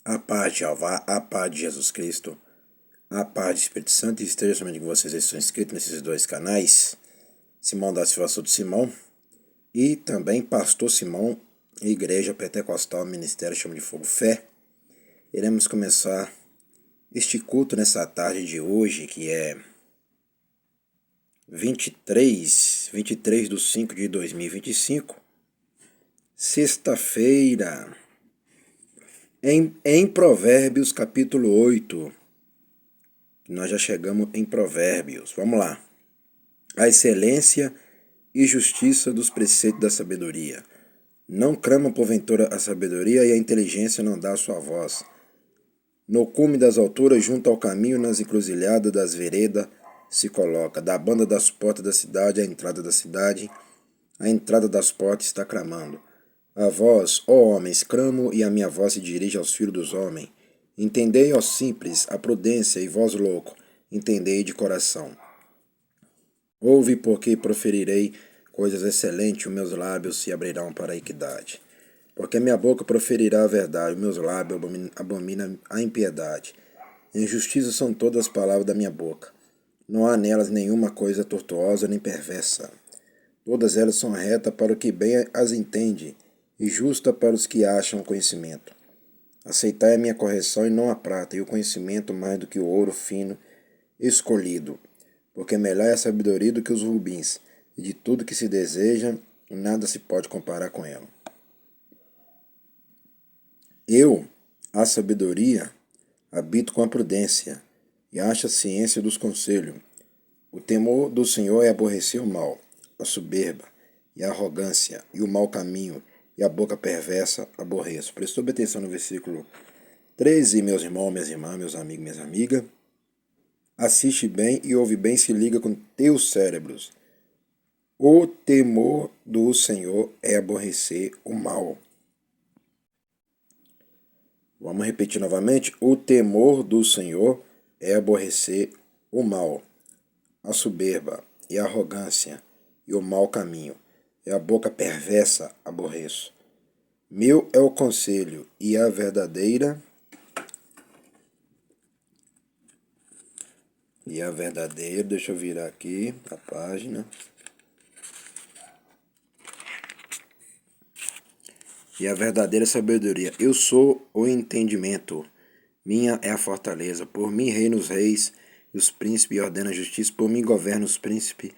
A paz de Jeová, a paz de Jesus Cristo, a paz do Espírito Santo esteja somente com vocês que estão inscritos nesses dois canais, Simão da Silva Souto Simão e também Pastor Simão, Igreja Pentecostal Ministério Chama de Fogo Fé. Iremos começar este culto nessa tarde de hoje, que é 23 de 5 de 2025, sexta-feira. Em Provérbios capítulo 8, nós já chegamos em Provérbios. Vamos lá. A excelência e justiça dos preceitos da sabedoria. Não crama porventura a sabedoria, e a inteligência não dá a sua voz. No cume das alturas, junto ao caminho, nas encruzilhadas das veredas, se coloca. Da banda das portas da cidade, à entrada da cidade, a entrada das portas está clamando. A vós, ó homens, cramo, e a minha voz se dirige aos filhos dos homens. Entendei, ó simples, a prudência, e vós, louco, entendei de coração. Ouve, porque proferirei coisas excelentes, os meus lábios se abrirão para a equidade. Porque minha boca proferirá a verdade, os meus lábios abominam a impiedade. Injustiça são todas as palavras da minha boca. Não há nelas nenhuma coisa tortuosa nem perversa. Todas elas são retas para o que bem as entende, e justa para os que acham conhecimento. Aceitai a minha correção e não a prata, e o conhecimento mais do que o ouro fino escolhido. Porque melhor é a sabedoria do que os rubins, e de tudo que se deseja, nada se pode comparar com ela. Eu, a sabedoria, habito com a prudência, e acho a ciência dos conselhos. O temor do Senhor é aborrecer o mal, a soberba, e a arrogância, e o mau caminho, e a boca perversa aborreço. Prestou atenção no versículo 13, meus irmãos, minhas irmãs, meus amigos, minhas amigas. Assiste bem e ouve bem, se liga com teus cérebros. O temor do Senhor é aborrecer o mal. Vamos repetir novamente. O temor do Senhor é aborrecer o mal, a soberba e a arrogância e o mau caminho, e a boca perversa aborreço. Meu é o conselho e a verdadeira deixa eu virar aqui a página. E a verdadeira sabedoria. Eu sou o entendimento. Minha é a fortaleza. Por mim reina os reis e os príncipes, e ordena a justiça. Por mim governa os príncipes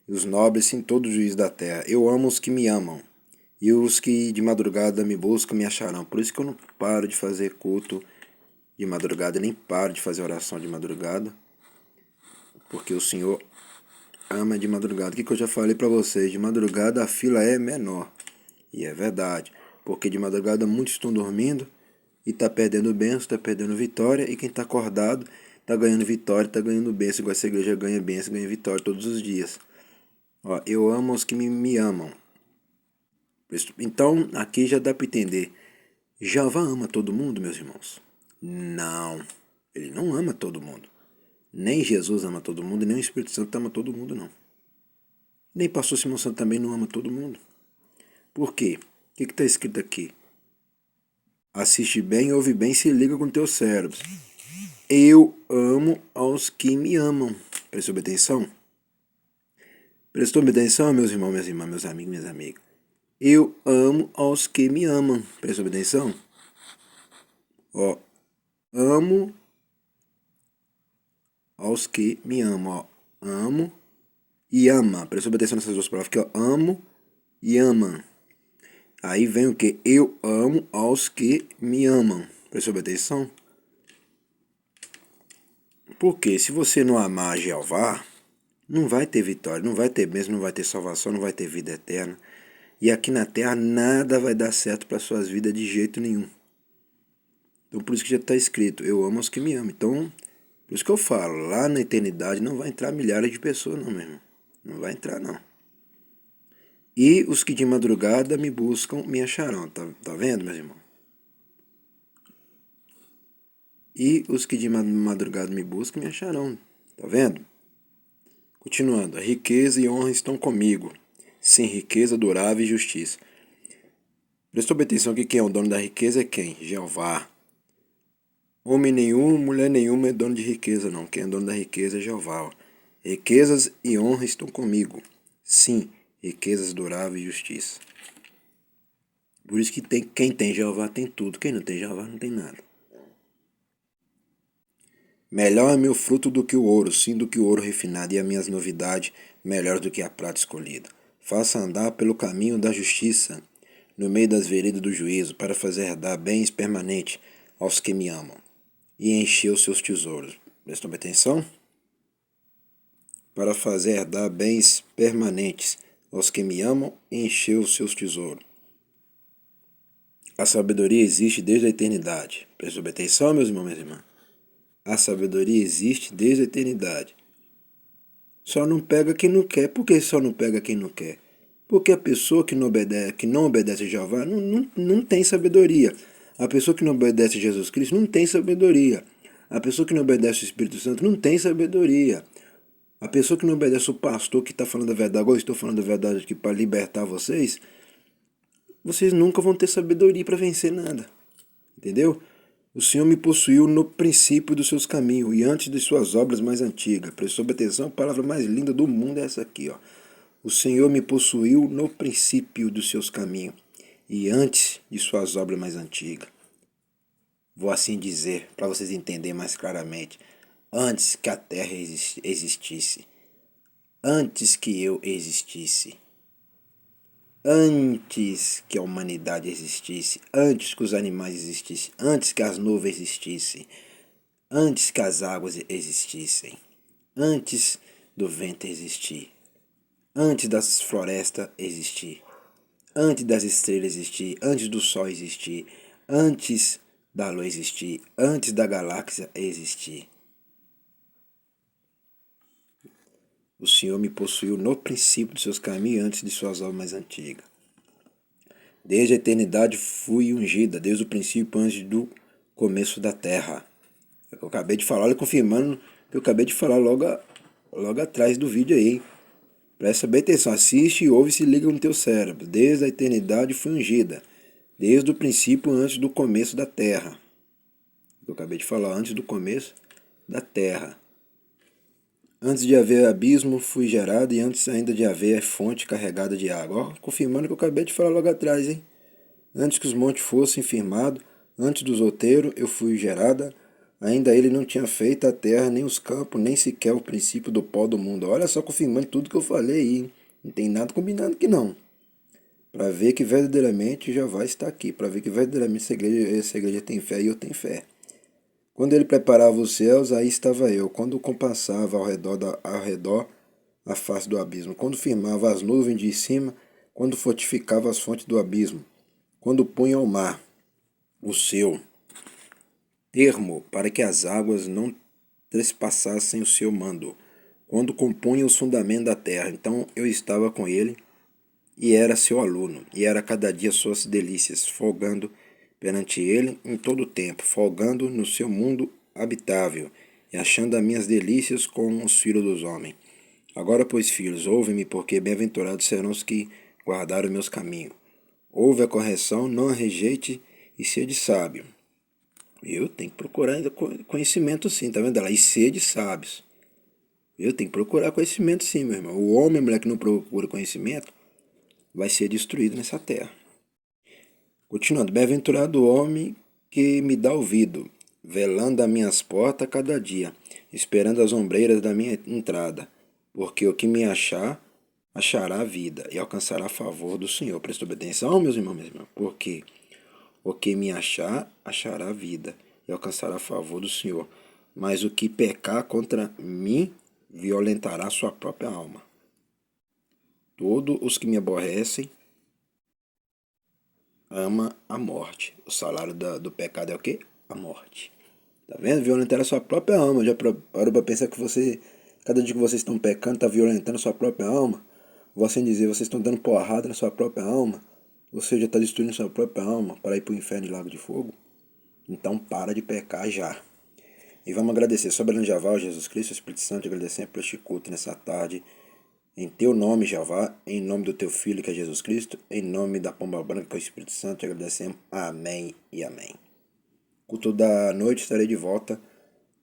e os nobres, sim, todo o juiz da terra. Eu amo os que me amam, e os que de madrugada me buscam me acharão. Por isso que eu não paro de fazer culto de madrugada, nem paro de fazer oração de madrugada, porque o Senhor ama de madrugada. O que eu já falei para vocês? De madrugada a fila é menor. E é verdade, porque de madrugada muitos estão dormindo e está perdendo bênção, está perdendo vitória, e quem está acordado está ganhando vitória, está ganhando bênção, igual essa igreja ganha bênção, ganha vitória todos os dias. Ó, eu amo os que me amam. Então, aqui já dá para entender. Jeová ama todo mundo, meus irmãos? Não, ele não ama todo mundo. Nem Jesus ama todo mundo, nem o Espírito Santo ama todo mundo, não. Nem pastor Simão Santo também não ama todo mundo. Por quê? O que está escrito aqui? Assiste bem, ouve bem, se liga com teus cérebros. Eu amo aos que me amam. Prestou atenção? Prestou atenção, meus irmãos, minhas irmãs, meus amigos, minhas amigas? Eu amo aos que me amam. Prestou atenção? Ó, amo aos que me amam. Ó, amo e ama. Prestou atenção nessas duas palavras aqui, ó. Amo e ama. Aí vem o que? Eu amo aos que me amam. Prestou atenção? Porque se você não amar a Jeová, não vai ter vitória, não vai ter bênção, não vai ter salvação, não vai ter vida eterna. E aqui na terra nada vai dar certo para suas vidas de jeito nenhum. Então por isso que já está escrito, eu amo os que me amam. Então, por isso que eu falo, lá na eternidade não vai entrar milhares de pessoas não, meu irmão. Não vai entrar não. E os que de madrugada me buscam me acharão. Tá vendo, meus irmãos? E os que de madrugada me buscam me acharão. Tá vendo? Continuando. A riqueza e honra estão comigo. Sem riqueza, durável e justiça. Prestou atenção que quem é o dono da riqueza é quem? Jeová. Homem nenhum, mulher nenhuma é dono de riqueza, não. Quem é dono da riqueza é Jeová. Ó. Riquezas e honra estão comigo. Sim, riquezas duráveis e justiça. Por isso que quem tem Jeová tem tudo. Quem não tem Jeová não tem nada. Melhor é meu fruto do que o ouro, sim, do que o ouro refinado, e as minhas novidades melhor do que a prata escolhida. Faça andar pelo caminho da justiça, no meio das veredas do juízo, para fazer herdar bens permanentes aos que me amam, e encher os seus tesouros. Prestou atenção? Para fazer herdar bens permanentes aos que me amam, e encher os seus tesouros. A sabedoria existe desde a eternidade. Prestou atenção, meus irmãos e minhas irmãs? A sabedoria existe desde a eternidade. Só não pega quem não quer. Por que só não pega quem não quer? Porque a pessoa que não obedece a Jeová não tem sabedoria. A pessoa que não obedece a Jesus Cristo não tem sabedoria. A pessoa que não obedece ao Espírito Santo não tem sabedoria. A pessoa que não obedece o pastor que está falando a verdade, agora eu estou falando a verdade aqui para libertar vocês, vocês nunca vão ter sabedoria para vencer nada. Entendeu? O Senhor me possuiu no princípio dos seus caminhos e antes de suas obras mais antigas. Prestou atenção, a palavra mais linda do mundo é essa aqui, ó. O Senhor me possuiu no princípio dos seus caminhos e antes de suas obras mais antigas. Vou assim dizer, para vocês entenderem mais claramente. Antes que a terra existisse. Antes que eu existisse. Antes que a humanidade existisse, antes que os animais existissem, antes que as nuvens existissem, antes que as águas existissem, antes do vento existir, antes das florestas existir, antes das estrelas existir, antes do sol existir, antes da lua existir, antes da galáxia existir. O Senhor me possuiu no princípio dos seus caminhos antes de suas obras mais antigas. Desde a eternidade fui ungida, desde o princípio, antes do começo da terra. É o que eu acabei de falar, olha, confirmando o que eu acabei de falar logo atrás do vídeo aí. Presta bem atenção, assiste, ouve e se liga no teu cérebro. Desde a eternidade fui ungida, desde o princípio, antes do começo da terra. É o que eu acabei de falar, antes do começo da terra. Antes de haver abismo, fui gerado, e antes ainda de haver fonte carregada de água. Ó, confirmando o que eu acabei de falar logo atrás, hein? Antes que os montes fossem firmados, antes dos outeiros, eu fui gerada. Ainda ele não tinha feito a terra, nem os campos, nem sequer o princípio do pó do mundo. Olha só, confirmando tudo que eu falei aí, hein? Não tem nada combinado aqui não. Para ver que verdadeiramente já vai estar aqui. Para ver que verdadeiramente essa igreja tem fé e eu tenho fé. Quando ele preparava os céus, aí estava eu. Quando compassava ao redor a face do abismo. Quando firmava as nuvens de cima. Quando fortificava as fontes do abismo. Quando punha ao mar o seu termo para que as águas não trespassassem o seu mando. Quando compunha os fundamentos da terra. Então eu estava com ele e era seu aluno. E era cada dia suas delícias, folgando perante ele em todo o tempo, folgando no seu mundo habitável, e achando as minhas delícias com os filhos dos homens. Agora, pois, filhos, ouvem-me, porque bem-aventurados serão os que guardaram meus caminhos. Ouve a correção, não a rejeite, e sede sábio. Eu tenho que procurar ainda conhecimento sim, tá vendo ela? E sede sábios. Eu tenho que procurar conhecimento sim, meu irmão. O homem, a mulher que não procura conhecimento, vai ser destruído nessa terra. Continuando, bem-aventurado o homem que me dá ouvido, velando as minhas portas cada dia, esperando as ombreiras da minha entrada, porque o que me achar, achará vida e alcançará favor do Senhor. Prestou atenção, meus irmãos, minhas irmãs? Porque o que me achar, achará vida e alcançará favor do Senhor. Mas o que pecar contra mim, violentará sua própria alma. Todos os que me aborrecem, ama a morte. O salário do pecado é o quê? A morte. Tá vendo? Violentar a sua própria alma. Já parou para pensar que cada dia que vocês estão pecando, está violentando a sua própria alma? Vou assim dizer, vocês estão dando porrada na sua própria alma. Você já está destruindo a sua própria alma para ir para o inferno e lago de fogo. Então para de pecar já. E vamos agradecer. Soberano Jeová, Jesus Cristo, Espírito Santo, agradecendo por este culto nessa tarde. Em teu nome, Jeová, em nome do teu Filho, que é Jesus Cristo, em nome da pomba branca, que é o Espírito Santo, te agradecemos. Amém e amém. Culto da noite estarei de volta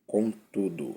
com tudo.